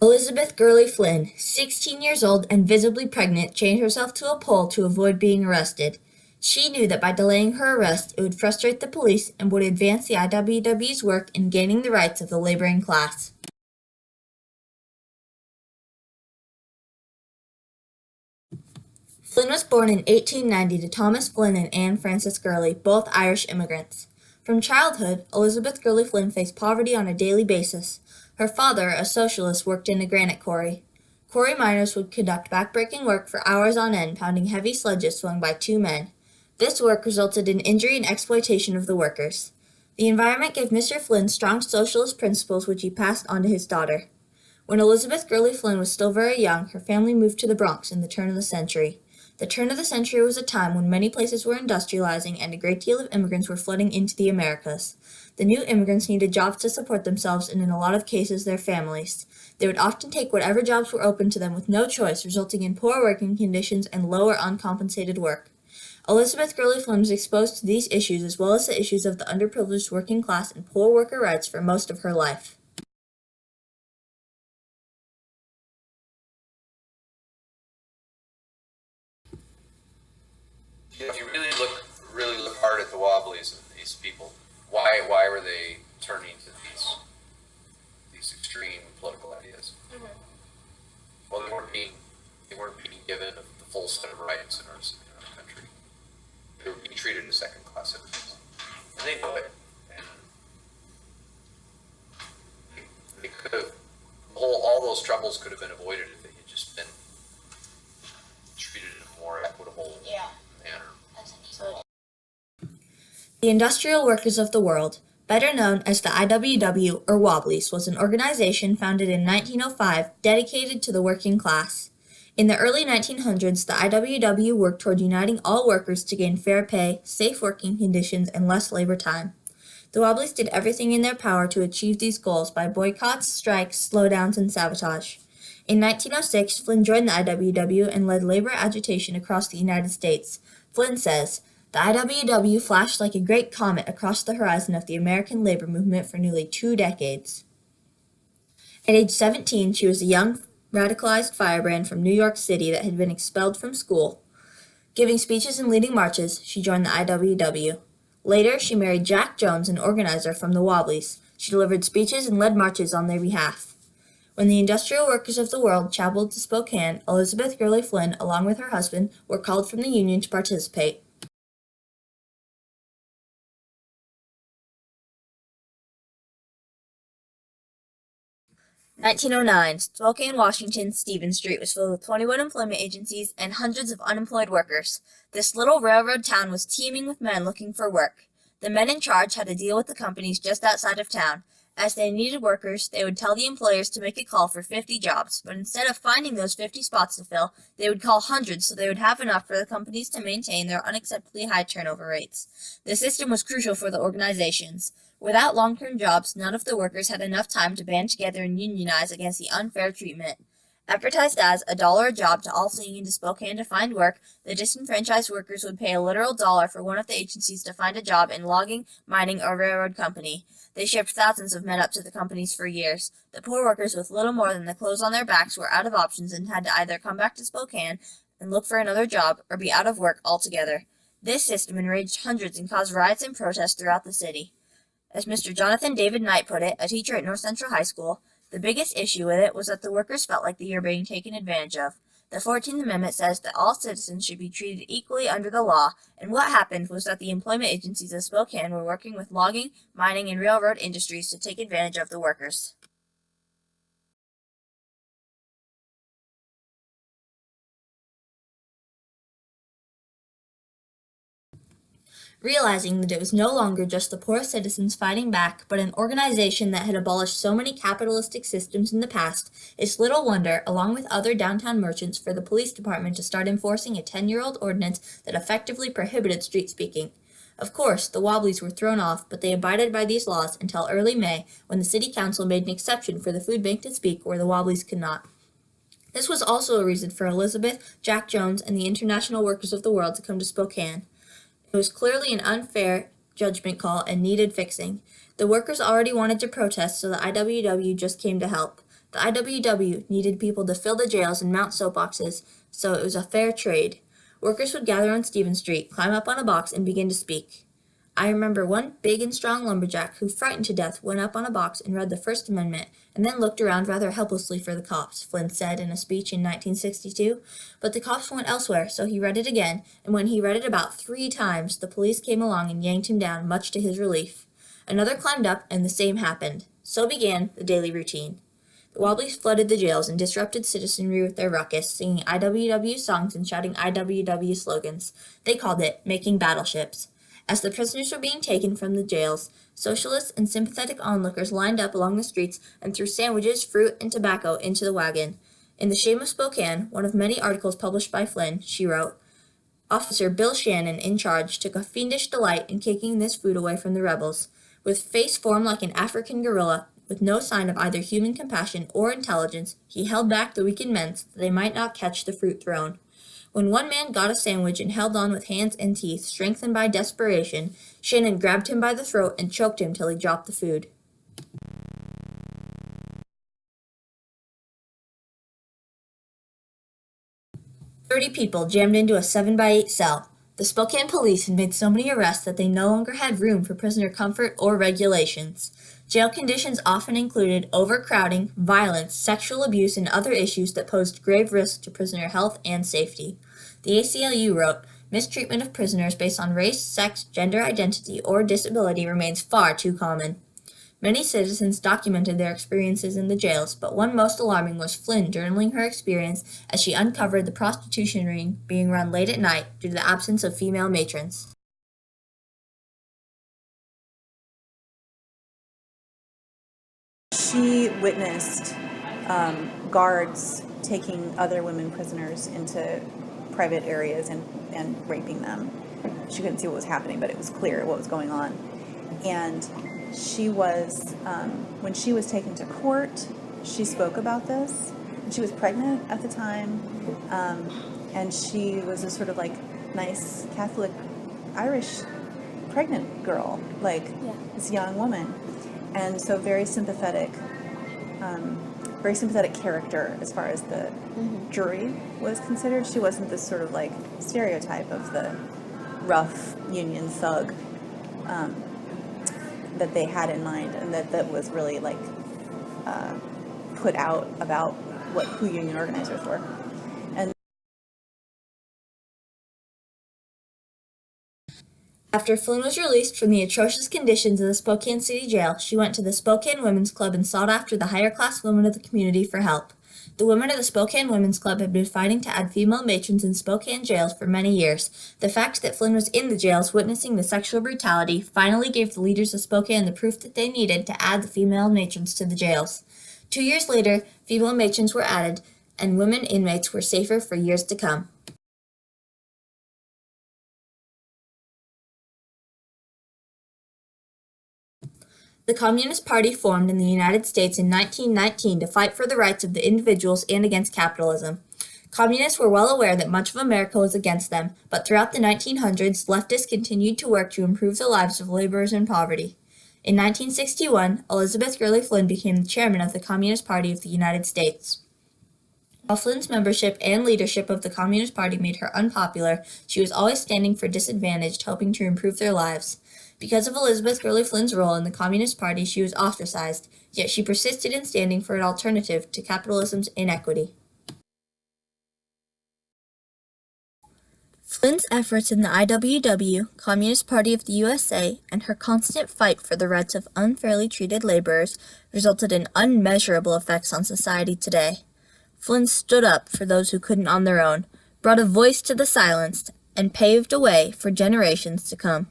Elizabeth Gurley Flynn, 16 years old and visibly pregnant, chained herself to a pole to avoid being arrested. She knew that by delaying her arrest, it would frustrate the police and would advance the IWW's work in gaining the rights of the laboring class. Flynn was born in 1890 to Thomas Flynn and Anne Frances Gurley, both Irish immigrants. From childhood, Elizabeth Gurley Flynn faced poverty on a daily basis. Her father, a socialist, worked in a granite quarry. Quarry miners would conduct backbreaking work for hours on end, pounding heavy sledges swung by two men. This work resulted in injury and exploitation of the workers. The environment gave Mr. Flynn strong socialist principles which he passed on to his daughter. When Elizabeth Gurley Flynn was still very young, her family moved to the Bronx in the turn of the century. The turn of the century was a time when many places were industrializing and a great deal of immigrants were flooding into the Americas. The new immigrants needed jobs to support themselves and in a lot of cases their families. They would often take whatever jobs were open to them with no choice, resulting in poor working conditions and lower uncompensated work. Elizabeth Gurley Flynn was exposed to these issues as well as the issues of the underprivileged working class and poor worker rights for most of her life. If you really look hard at the Wobblies and these people, why were they turning to these extreme political ideas? Mm-hmm. Well, they weren't being given the full set of rights in our country. They were being treated as second-class citizens, and they know it. And they could have all those troubles could have been avoided if they had just been treated in a more equitable manner. The Industrial Workers of the World, better known as the IWW or Wobblies, was an organization founded in 1905 dedicated to the working class. In the early 1900s, the IWW worked toward uniting all workers to gain fair pay, safe working conditions, and less labor time. The Wobblies did everything in their power to achieve these goals by boycotts, strikes, slowdowns, and sabotage. In 1906, Flynn joined the IWW and led labor agitation across the United States. Flynn says, "The IWW flashed like a great comet across the horizon of the American labor movement for nearly 2 decades." At age 17, she was a young, radicalized firebrand from New York City that had been expelled from school. Giving speeches and leading marches, she joined the IWW. Later, she married Jack Jones, an organizer from the Wobblies. She delivered speeches and led marches on their behalf. When the Industrial Workers of the World traveled to Spokane, Elizabeth Gurley Flynn, along with her husband, were called from the union to participate. "1909, Spokane, Washington, Stevens Street was filled with 21 employment agencies and hundreds of unemployed workers. This little railroad town was teeming with men looking for work. The men in charge had to deal with the companies just outside of town. As they needed workers, they would tell the employers to make a call for 50 jobs, but instead of finding those 50 spots to fill, they would call hundreds so they would have enough for the companies to maintain their unacceptably high turnover rates. The system was crucial for the organizations. Without long-term jobs, none of the workers had enough time to band together and unionize against the unfair treatment. Advertised as $1 a job to all fleeing into Spokane to find work, the disenfranchised workers would pay a literal dollar for one of the agencies to find a job in logging, mining, or railroad company. They shipped thousands of men up to the companies for years. The poor workers with little more than the clothes on their backs were out of options and had to either come back to Spokane and look for another job or be out of work altogether. This system enraged hundreds and caused riots and protests throughout the city. As Mr. Jonathan David Knight put it, a teacher at North Central High School, the biggest issue with it was that the workers felt like they were being taken advantage of. The 14th Amendment says that all citizens should be treated equally under the law, and what happened was that the employment agencies of Spokane were working with logging, mining, and railroad industries to take advantage of the workers. Realizing that it was no longer just the poor citizens fighting back, but an organization that had abolished so many capitalistic systems in the past, it's little wonder, along with other downtown merchants, for the police department to start enforcing a 10-year-old ordinance that effectively prohibited street speaking. Of course, the Wobblies were thrown off, but they abided by these laws until early May, when the city council made an exception for the food bank to speak where the Wobblies could not. This was also a reason for Elizabeth, Jack Jones, and the International Workers of the World to come to Spokane. It was clearly an unfair judgment call and needed fixing. The workers already wanted to protest, so the IWW just came to help. The IWW needed people to fill the jails and mount soapboxes, so it was a fair trade. Workers would gather on Stephen Street, climb up on a box, and begin to speak. I remember one big and strong lumberjack who, frightened to death, went up on a box and read the First Amendment, and then looked around rather helplessly for the cops, Flynn said in a speech in 1962. But the cops went elsewhere, so he read it again, and when he read it about 3 times, the police came along and yanked him down, much to his relief. Another climbed up, and the same happened. So began the daily routine. The Wobblies flooded the jails and disrupted citizenry with their ruckus, singing IWW songs and shouting IWW slogans. They called it making battleships. As the prisoners were being taken from the jails, socialists and sympathetic onlookers lined up along the streets and threw sandwiches, fruit, and tobacco into the wagon. In The Shame of Spokane, one of many articles published by Flynn, she wrote, "Officer Bill Shannon, in charge, took a fiendish delight in kicking this food away from the rebels. With face formed like an African gorilla, with no sign of either human compassion or intelligence, he held back the weakened men so that they might not catch the fruit thrown. When one man got a sandwich and held on with hands and teeth, strengthened by desperation, Shannon grabbed him by the throat and choked him till he dropped the food." "30 people jammed into a 7x8 cell. The Spokane police had made so many arrests that they no longer had room for prisoner comfort or regulations. Jail conditions often included overcrowding, violence, sexual abuse, and other issues that posed grave risks to prisoner health and safety. The ACLU wrote, "Mistreatment of prisoners based on race, sex, gender identity, or disability remains far too common." Many citizens documented their experiences in the jails, but one most alarming was Flynn journaling her experience as she uncovered the prostitution ring being run late at night due to the absence of female matrons. She witnessed guards taking other women prisoners into private areas and raping them. She couldn't see what was happening, but it was clear what was going on. And she was, when she was taken to court, she spoke about this. She was pregnant at the time, and she was a sort of like nice Catholic Irish pregnant girl, like this young woman. And so very sympathetic character as far as the jury was considered. She wasn't this sort of like stereotype of the rough union thug that they had in mind, and that was really like put out about who union organizers were. And after Flynn was released from the atrocious conditions of the Spokane City Jail, she went to the Spokane Women's Club and sought after the higher-class women of the community for help. The women of the Spokane Women's Club had been fighting to add female matrons in Spokane jails for many years. The fact that Flynn was in the jails witnessing the sexual brutality finally gave the leaders of Spokane the proof that they needed to add the female matrons to the jails. 2 years later, female matrons were added, and women inmates were safer for years to come. The Communist Party formed in the United States in 1919 to fight for the rights of the individuals and against capitalism. Communists were well aware that much of America was against them, but throughout the 1900s, leftists continued to work to improve the lives of laborers in poverty. In 1961, Elizabeth Gurley Flynn became the chairman of the Communist Party of the United States. While Flynn's membership and leadership of the Communist Party made her unpopular, she was always standing for disadvantaged, hoping to improve their lives. Because of Elizabeth Gurley Flynn's role in the Communist Party, she was ostracized, yet she persisted in standing for an alternative to capitalism's inequity. Flynn's efforts in the IWW, Communist Party of the USA, and her constant fight for the rights of unfairly treated laborers resulted in unmeasurable effects on society today. Flynn stood up for those who couldn't on their own, brought a voice to the silenced, and paved a way for generations to come.